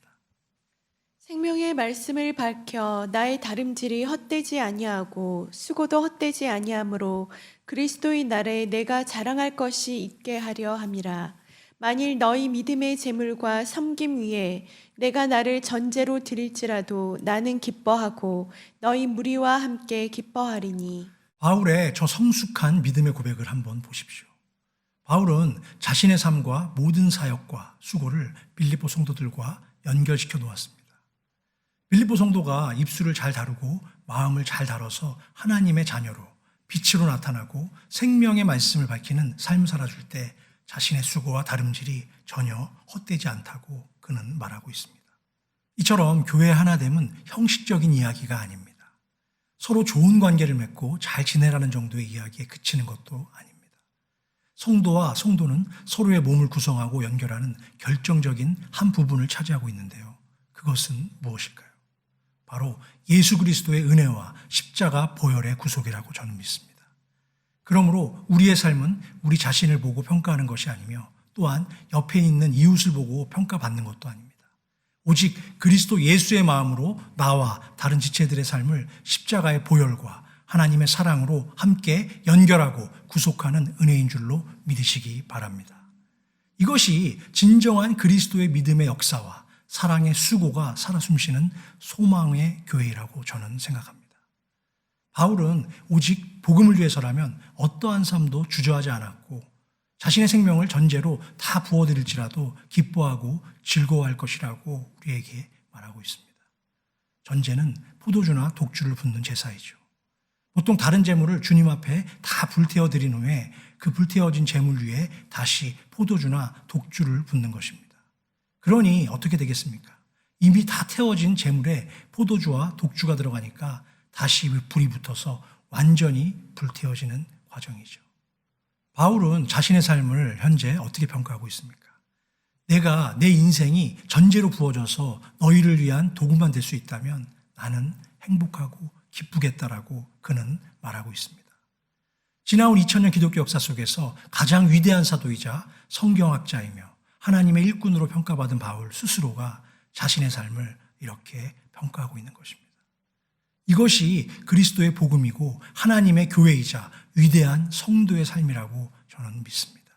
생명의 말씀을 밝혀 나의 다름질이 헛되지 아니하고 수고도 헛되지 아니하므로 그리스도의 날에 내가 자랑할 것이 있게 하려 함이라. 만일 너희 믿음의 재물과 섬김 위에 내가 나를 전제로 드릴지라도 나는 기뻐하고 너희 무리와 함께 기뻐하리니. 바울의 저 성숙한 믿음의 고백을 한번 보십시오. 바울은 자신의 삶과 모든 사역과 수고를 빌립보 성도들과 연결시켜 놓았습니다. 빌립보 성도가 입술을 잘 다루고 마음을 잘 다뤄서 하나님의 자녀로 빛으로 나타나고 생명의 말씀을 밝히는 삶을 살아줄 때 자신의 수고와 다름질이 전혀 헛되지 않다고 그는 말하고 있습니다. 이처럼 교회 하나됨은 형식적인 이야기가 아닙니다. 서로 좋은 관계를 맺고 잘 지내라는 정도의 이야기에 그치는 것도 아닙니다. 성도와 성도는 서로의 몸을 구성하고 연결하는 결정적인 한 부분을 차지하고 있는데요. 그것은 무엇일까요? 바로 예수 그리스도의 은혜와 십자가 보혈의 구속이라고 저는 믿습니다. 그러므로 우리의 삶은 우리 자신을 보고 평가하는 것이 아니며 또한 옆에 있는 이웃을 보고 평가받는 것도 아닙니다. 오직 그리스도 예수의 마음으로 나와 다른 지체들의 삶을 십자가의 보혈과 하나님의 사랑으로 함께 연결하고 구속하는 은혜인 줄로 믿으시기 바랍니다. 이것이 진정한 그리스도의 믿음의 역사와 사랑의 수고가 살아 숨쉬는 소망의 교회라고 저는 생각합니다. 바울은 오직 복음을 위해서라면 어떠한 삶도 주저하지 않았고 자신의 생명을 전제로 다 부어드릴지라도 기뻐하고 즐거워할 것이라고 우리에게 말하고 있습니다. 전제는 포도주나 독주를 붓는 제사이죠. 보통 다른 제물을 주님 앞에 다 불태워 드린 후에 그 불태워진 제물 위에 다시 포도주나 독주를 붓는 것입니다. 그러니 어떻게 되겠습니까? 이미 다 태워진 제물에 포도주와 독주가 들어가니까 다시 불이 붙어서 완전히 불태워지는 과정이죠. 바울은 자신의 삶을 현재 어떻게 평가하고 있습니까? 내가 내 인생이 전제로 부어져서 너희를 위한 도구만 될 수 있다면 나는 행복하고 기쁘겠다라고 그는 말하고 있습니다. 지나온 2000년 기독교 역사 속에서 가장 위대한 사도이자 성경학자이며 하나님의 일꾼으로 평가받은 바울 스스로가 자신의 삶을 이렇게 평가하고 있는 것입니다. 이것이 그리스도의 복음이고 하나님의 교회이자 위대한 성도의 삶이라고 저는 믿습니다.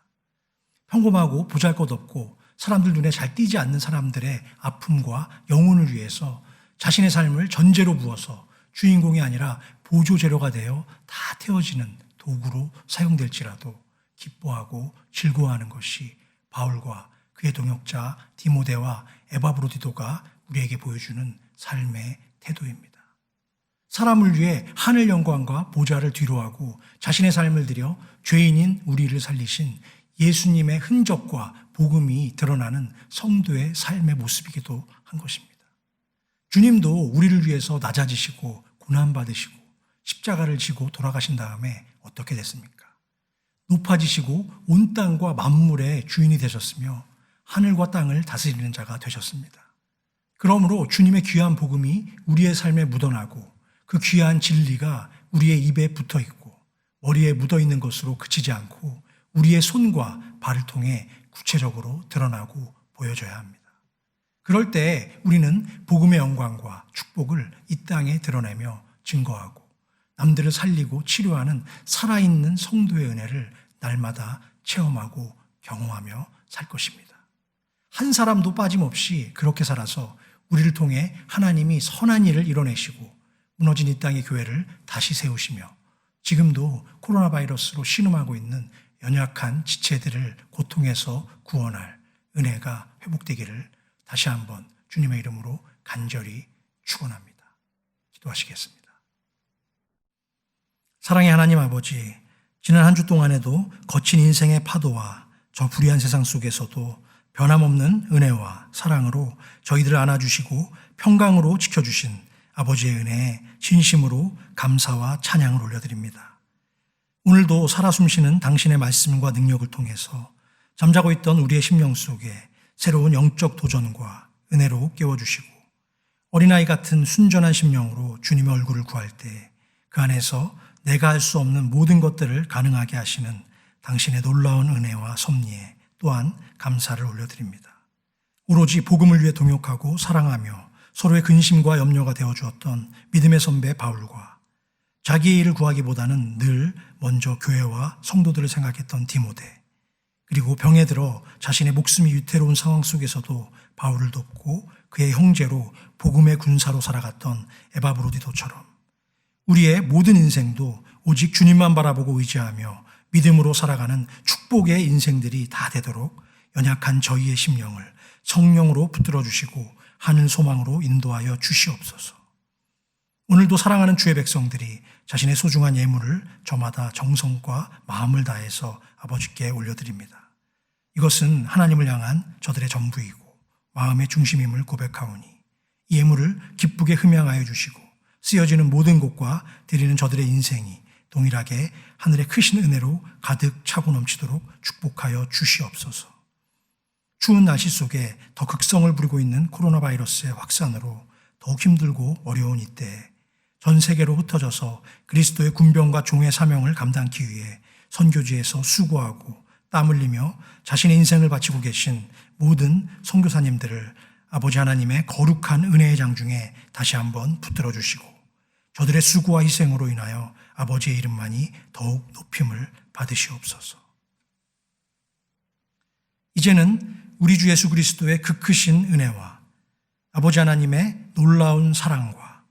평범하고 보잘것없고 사람들 눈에 잘 띄지 않는 사람들의 아픔과 영혼을 위해서 자신의 삶을 전제로 부어서 주인공이 아니라 보조재료가 되어 다 태워지는 도구로 사용될지라도 기뻐하고 즐거워하는 것이 바울과 그의 동역자 디모데와 에바브로디도가 우리에게 보여주는 삶의 태도입니다. 사람을 위해 하늘 영광과 보좌를 뒤로하고 자신의 삶을 들여 죄인인 우리를 살리신 예수님의 흔적과 복음이 드러나는 성도의 삶의 모습이기도 한 것입니다. 주님도 우리를 위해서 낮아지시고 고난받으시고 십자가를 지고 돌아가신 다음에 어떻게 됐습니까? 높아지시고 온 땅과 만물의 주인이 되셨으며 하늘과 땅을 다스리는 자가 되셨습니다. 그러므로 주님의 귀한 복음이 우리의 삶에 묻어나고 그 귀한 진리가 우리의 입에 붙어 있고 머리에 묻어 있는 것으로 그치지 않고 우리의 손과 발을 통해 구체적으로 드러나고 보여져야 합니다. 그럴 때 우리는 복음의 영광과 축복을 이 땅에 드러내며 증거하고 남들을 살리고 치료하는 살아있는 성도의 은혜를 날마다 체험하고 경험하며 살 것입니다. 한 사람도 빠짐없이 그렇게 살아서 우리를 통해 하나님이 선한 일을 이뤄내시고 무너진 이 땅의 교회를 다시 세우시며 지금도 코로나 바이러스로 신음하고 있는 연약한 지체들을 고통에서 구원할 은혜가 회복되기를 다시 한번 주님의 이름으로 간절히 축원합니다. 기도하시겠습니다. 사랑의 하나님 아버지, 지난 한 주 동안에도 거친 인생의 파도와 저 불의한 세상 속에서도 변함없는 은혜와 사랑으로 저희들을 안아주시고 평강으로 지켜주신 아버지의 은혜에 진심으로 감사와 찬양을 올려드립니다. 오늘도 살아 숨쉬는 당신의 말씀과 능력을 통해서 잠자고 있던 우리의 심령 속에 새로운 영적 도전과 은혜로 깨워주시고 어린아이 같은 순전한 심령으로 주님의 얼굴을 구할 때 그 안에서 내가 할 수 없는 모든 것들을 가능하게 하시는 당신의 놀라운 은혜와 섭리에 또한 감사를 올려드립니다. 오로지 복음을 위해 동역하고 사랑하며 서로의 근심과 염려가 되어주었던 믿음의 선배 바울과 자기의 일을 구하기보다는 늘 먼저 교회와 성도들을 생각했던 디모데, 그리고 병에 들어 자신의 목숨이 위태로운 상황 속에서도 바울을 돕고 그의 형제로 복음의 군사로 살아갔던 에바브로디도처럼 우리의 모든 인생도 오직 주님만 바라보고 의지하며 믿음으로 살아가는 축복의 인생들이 다 되도록 연약한 저희의 심령을 성령으로 붙들어 주시고 하늘 소망으로 인도하여 주시옵소서. 오늘도 사랑하는 주의 백성들이 자신의 소중한 예물을 저마다 정성과 마음을 다해서 아버지께 올려드립니다. 이것은 하나님을 향한 저들의 전부이고 마음의 중심임을 고백하오니 이 예물을 기쁘게 흠양하여 주시고 쓰여지는 모든 곳과 드리는 저들의 인생이 동일하게 하늘의 크신 은혜로 가득 차고 넘치도록 축복하여 주시옵소서. 추운 날씨 속에 더 극성을 부리고 있는 코로나 바이러스의 확산으로 더욱 힘들고 어려운 이때 전 세계로 흩어져서 그리스도의 군병과 종의 사명을 감당하기 위해 선교지에서 수고하고 땀 흘리며 자신의 인생을 바치고 계신 모든 선교사님들을 아버지 하나님의 거룩한 은혜의 장중에 다시 한번 붙들어 주시고 저들의 수고와 희생으로 인하여 아버지의 이름만이 더욱 높임을 받으시옵소서. 이제는 우리 주 예수 그리스도의 그 크신 은혜와 아버지 하나님의 놀라운 사랑과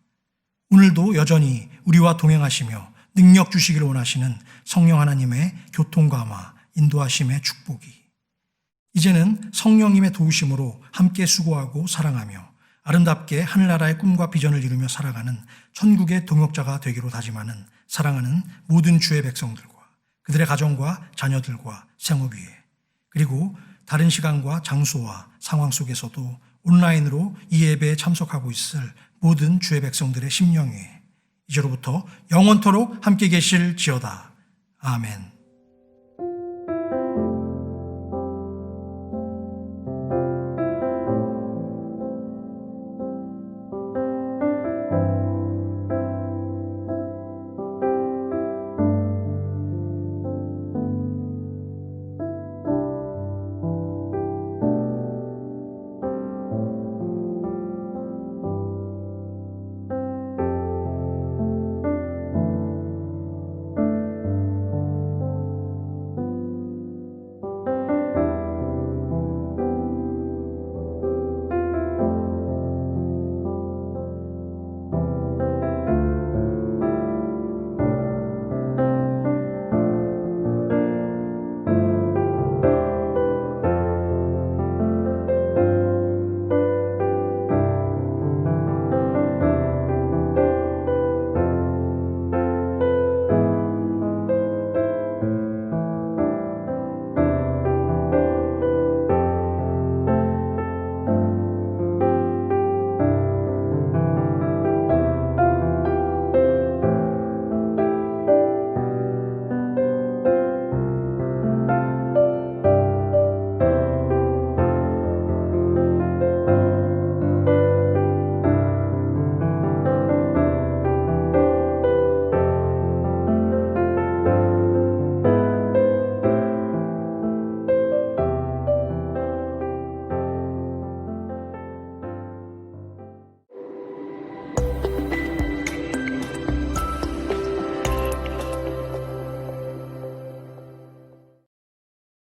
오늘도 여전히 우리와 동행하시며 능력 주시기를 원하시는 성령 하나님의 교통감화, 인도하심의 축복이 이제는 성령님의 도우심으로 함께 수고하고 사랑하며 아름답게 하늘나라의 꿈과 비전을 이루며 살아가는 천국의 동역자가 되기로 다짐하는 사랑하는 모든 주의 백성들과 그들의 가정과 자녀들과 생업 위에 그리고 다른 시간과 장소와 상황 속에서도 온라인으로 이 예배에 참석하고 있을 모든 주의 백성들의 심령 위에 이제로부터 영원토록 함께 계실지어다. 아멘.